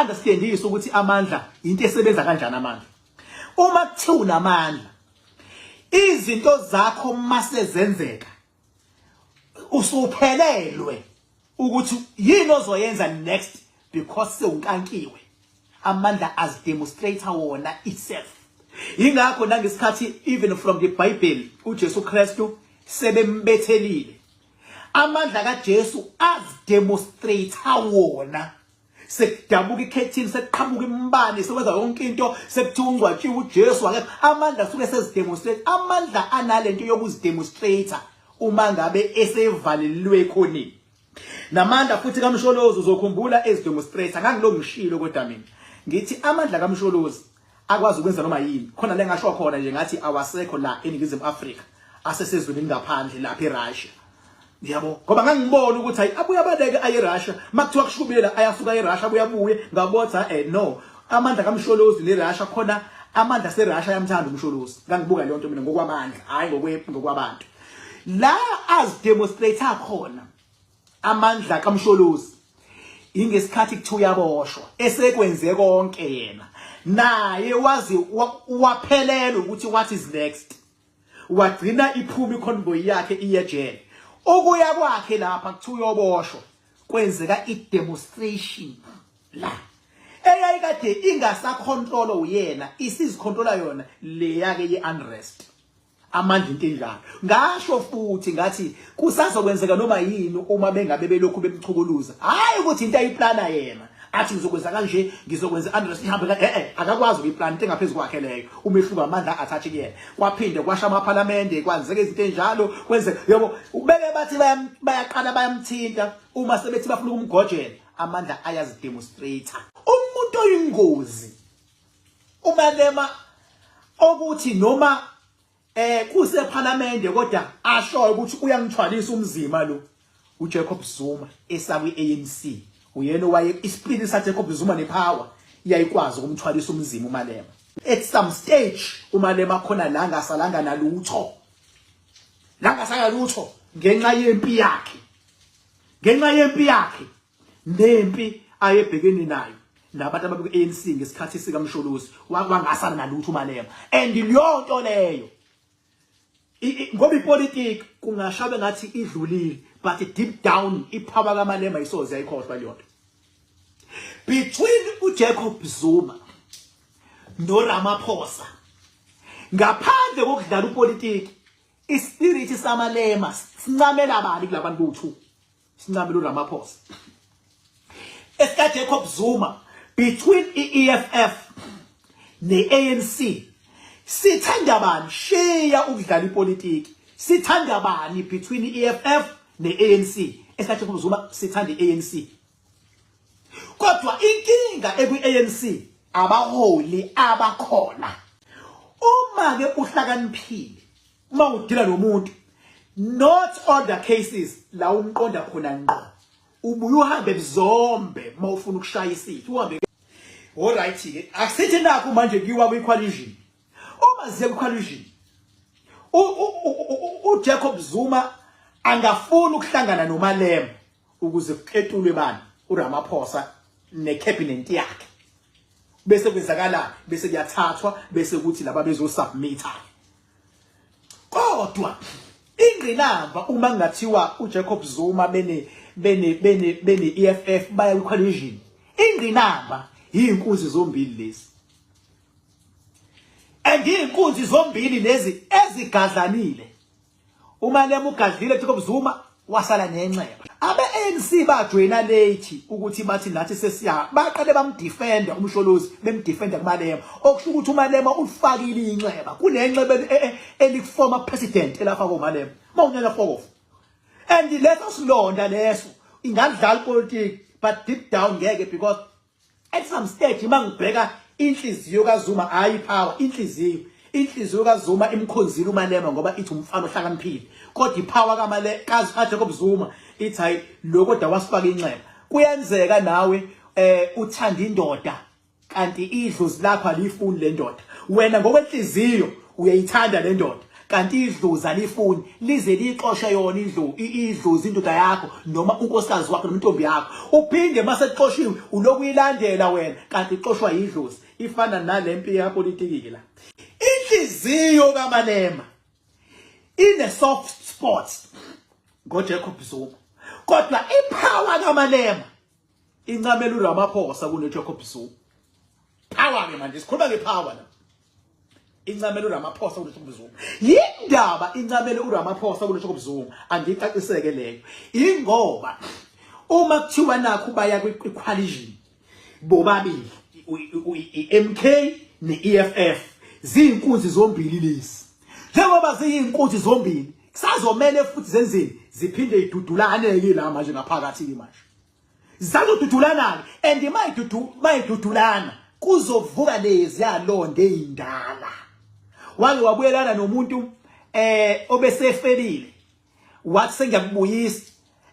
Understand ukuthi amandla into esebenza kanjani amandla. Uma kuthiwa unamandla, izinto zakho mase zenzeka, usuphelelwe ukuthi yini ozoyenza next because sewunkankiwe. Amandla as demonstrator wona itself. Ingakho nangesikhathi even from the Bible uJesu Kristu sebembethelile. Amandla kaJesu as demonstrator wona. Sekudabuka ikhethini, sekuqhamuka imbane, sekwenza yonke into, sekuthiwa ungcwatshiwe uJesu akekho. Amandla suke sezidemonstrate. Amandla analento yokuzidemonstrator uma ngabe esevalelwe ekhoneni. Namandla futhi kaMsholozi uzokhumbula ezidemonstrator. Ngangilo ngishilo kodwa mina ngithi amandla kaMsholozi akwazi ukwenza noma yini. Khona le ngasho khona nje ngathi awasekho la eNingizimu Afrika, asesezweni ngaphandle lapha eRussia. Yabo, ngoba ngangibona ukuthi hayi abuye abaleke aye eRussia, makuthiwa kushubela ayasuka eRussia abuye ngabotha no, amandla kaMsholozi neRussia khona amandla seRussia yamthanda uMsholozi. Ngangibuka leyo nto mina ngokwamandla, hayi ngokwabantu. La as demonstrator khona amandla kaMsholozi ingesikhathi kuthiwa uyaboshwa esekwenze konke yena naye wazi waphelelwa ukuthi what is next, wagcina iphuma iconvoy yakhe iyejele. Okuya kwakhe lapha kuthiwa uyoboshwa kwenzeka i-demonstration la eyayikade ingasacontrol uyena, isizicontrola yona le yake ye-unrest. Amandla into enjalo. Ngasho futhi ngathi kusazokwenzeka noma yini uma bengabe belokhu bemchukuluza, hayi ukuthi into ayiplana yena athi ngizokwenza kanje, ngizokwenza unrest ihambe akakwazi ukuyiplan into engaphezulu kwakhe leyo. Umehluko amandla athathe kuyena. Kwaphinde kwasha amaparlamente, kwenzeka izinto enjalo, kwenzeka yabo ubeke bathi bayaqala bayamthinta uma sebethi bafuna ukumgojela. Amandla ayazidemonstrator. Umuntu oyingozi umalema ukuthi noma kuse parliamente kodwa asho ukuthi uyangithwalisa umzima lo uJacob Zuma esakwi ANC. Uyena waye isplit sa Jacob Zuma nepower iyayikwazi ukumthwalisa umzima umalema. At some stage umalema khona la ngasalanga nalutho. La ngasanga lutho ngenxa yempi yakhe. Ngenxa yempi yakhe nempi ayebhekene nayo nabantu ababe ANC ngesikhathi sika Msholozi wangasana nalutho umalema. And leyo nto leyo ngoba ipolitiki kungashabe ngathi idlulile, but deep down ipower kamalema isoze ayikhohlwa leyo nto. Between uJacob Zuma noRamaphosa, ngaphandle kokudlala upolitiki, ispirit samalema sincamela bani kulabantu bo2? Sincamela uRamaphosa. Esika Jacob Zuma between iEFF neANC, sithanda bani? Sheya ukudlala ipolitiki. Sithanda bani between iEFF neANC? Esika Jacob Zuma sithanda iANC. Kodwa inkinga ekwi-ANC abaholi abakhona. Uma ke uhlakaniphile, uma udila nomuntu, not all the cases la umqonda khona ngqo. Ubuye uhambe bizombe uma ufuna ukushaya isithi, uhambe. Alright ke, akusithi nakho manje kiwa kwi-coalition. Uma ziye kwi-coalition, uJacob Zuma angafuna ukuhlangana nomalema ukuze kuqetulwe bani? uRamaphosa necabinet yakhe. Bese kwenzakala, bese kuyathathwa, bese kuthi laba bezosubmita. Kodwa ingqinamba uma ngathiwa uJacob Zuma bene EFF baya kwi-coalition, ingqinamba yinkunzi zombili lezi. And inkunzi zombili lezi ezigadlanile. Umalema ugadlile Jacob Zuma wasala nenxeba. Abe-ANC bajoyina late ukuthi bathi nathi sesiya, baqale bamdefenda uMsholozi, bemdefenda kumalema. Okusho ukuthi umalema ulifakile inxeba kunenxeba eliformer president elafaka umalema. Mawunyana fokof. And leso silonda leso ingadlala politics, but deep down ngeke, because at some stage mangibheka inhliziyo kaZuma hayi power, inhliziyo kaZuma imkhonzile umalema ngoba ithi umfana ohlakaniphile. Kodwa ipower kaJacob Zuma ithi hayi lo kodwa wasifaka inxeba. Kuyenzeka nawe uthanda indoda kanti idlozi lakho alifuni le ndoda. Wena ngokwenhliziyo uyayithanda le ndoda kanti idlozi alifuni lize lixoshe yona idlozi indoda yakho noma unkosikazi wakho noma intombi yakho uphinde mase xoshiwe ulokuyilandela wena kanti ixoshwa idlozi ifana nalempi ya politiki la inhliziyo kaMalema ine soft spot ngoJacob Zuma kodwa ipower kaMalema incamela uRamaphosa kunoJacob Zuma power ke manje sikhuluma ngepower la incamela uRamaphosa kunoJacob Zuma yindaba incamela uRamaphosa kunoJacob Zuma angicaciseke leyo ingoba uma kuthiwa nakho baya kwicoalition bobabili iMK neEFF ziyinkunzi zombili lezi njengoba ziyinkunzi zombili kusazomela futhi zenzeni ziphinde idudulane ke la manje ngaphakathi manje zizadudulana and mayidudulana kuzovuka lezi yalonde indala wake wabuyelana nomuntu obesefelile wathi sengiyakubuyisa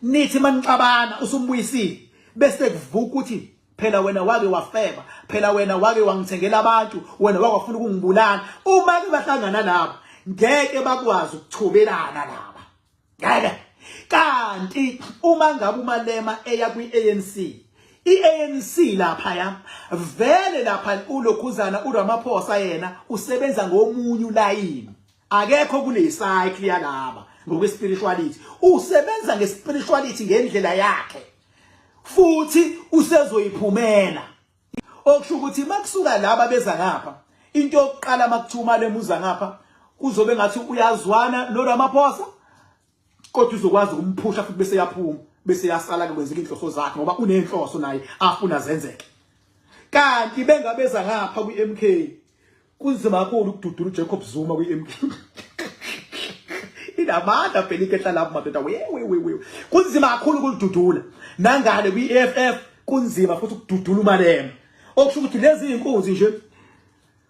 nithi manixabana usumbuyisile bese kuvuka ukuthi phela wena wake wafeba phela wena wake wangithengela abantu wena wakwafuna ukungibulala uma ke bahlangana labo ngeke bakwazi ukuthobelana laba ngeke kanti uma ngabe uMalema eya kwiANC iANC lapha ya vele lapha ulokhuzana uRamaphosa yena usebenza ngomunye ulayini akekho kule cycle yalaba ngokwespirituality usebenza ngespirituality ngendlela yakhe futhi usezoyiphumela okusho ukuthi makusuka laba beza ngapha into yokuqala makuthuma lemuza ngapha kuzobe ngathi uyazwana noRamaphosa kodwa uzokwazi ukumphusha futhi bese yaphuma bese yasala kwenzeka inhloso zakhe ngoba unenhloso naye afuna zenzeke kanti bengabeza ngapha kwiMK kunzima kakhulu ukududula uJacob Zuma kwiMK inamandla phela ikehla lapho madoda we kunzima kakhulu ukududula nangale kwiEFF kunzima futhi ukududula uMalema okusho ukuthi lezi inkunzi nje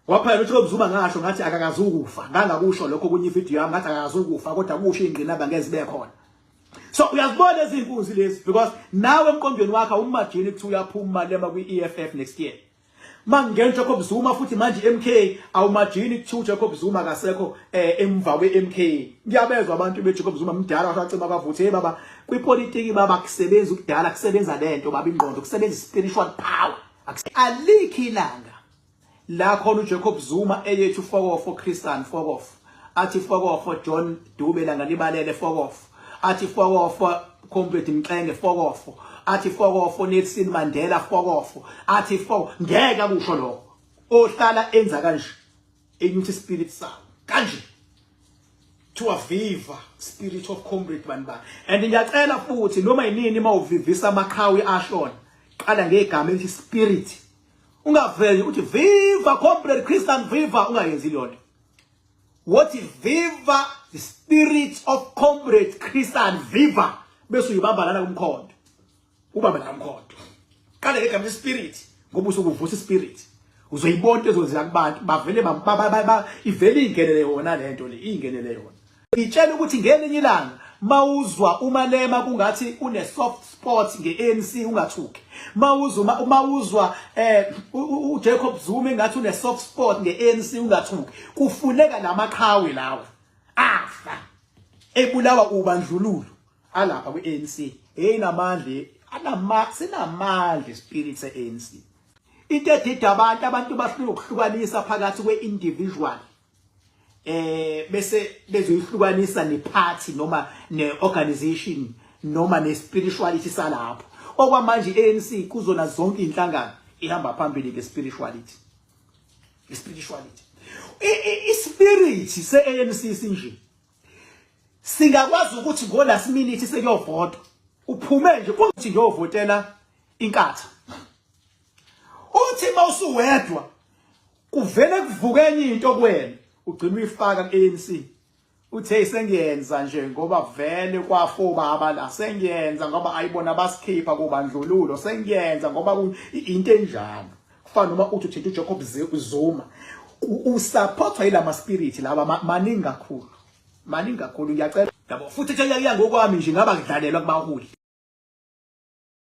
waphela uJacob Zuma ngasho ngathi akakazukufa ngangakusho lokho kunye ivideo yami ngathi akakazukufa kodwa kusho ingqinamba ngeze zibe khona so uyazibona lezi inkunzi lezi because nawe emqondweni wakhe umajini kuthi uyaphuma Malema kwiEFF next year mangena Jacob Zuma futhi manje MK awumajini kuthi uJacob Zuma akasekho emva kweMK ngiyabezwa abantu beJacob Zuma mdala wasacima bavuthe baba kwipolitiki baba kusebenza ukudala kusebenza lento baba ingqondo kusebenza spiritual power alikhi ilanga la khona uJacob Zuma eyethu fokofo Christian fokofo athi fokofo John Dube la ngalibalele fokofo athi fokofo Comrade Mxenge fokofo athi fokofo Nelson Mandela fokofo athi ngeke kusho lokho ohlala enza kanje enyuthi spirit sawo kanje to aviva spirit of comrade banba and ngiyacela futhi noma yinini mawuvivisa amaqhawe ashona qala ngegama elithi spirit ungaveli uthi viva comrade Christian viva ungayenzi lonto what is viva the spirit of comrade Christian viva bese uyibamba lana kumkhondo ubamba la kumkhondo qala ngegama spirit ngoba usukuvusa spirit uzoyibona into ezenzeka kubantu bavele ivele ingenele yona lento le ingenele yona itshela ukuthi ngelinye ilanga mawuzwa uMalema kungathi une soft spot ngeANC ungathuki mawuzwa uJacob Zuma engathi une soft spot ngeANC ungathuki kufuneka lamaqhawe lawo afa ebulawa ubandlululo alapha kweANC namandla sinamandla spirit seANC into edida abantu bafuna ukuhlukanisa phakathi kwe-individual bese bezoyihlukanisa neparty noma neorganization noma nespirituality salapho okwamanje iANC kuzona zonke inhlangano ihamba phambili ngespirituality ispirit seANC sinje singakwazi ukuthi ngo last minute sekuyovota uphume nje kuthi ngiyovotela inkatha uthi mawusuwedwa kuvele kuvuke enye into kuwena ugcina uyifaka kuANC uthe sengiyenza nje ngoba vele kwafoba abala sengiyenza ngoba ayibona basikhipha kubandlululo sengiyenza ngoba into enjalo kufana noma uthi uthethe uJacob Zuma usupportwa yilama spirit laba maningi kakhulu ngiyacela yabo futhi ngokwami nje ngaba kudlalelwa kubaholi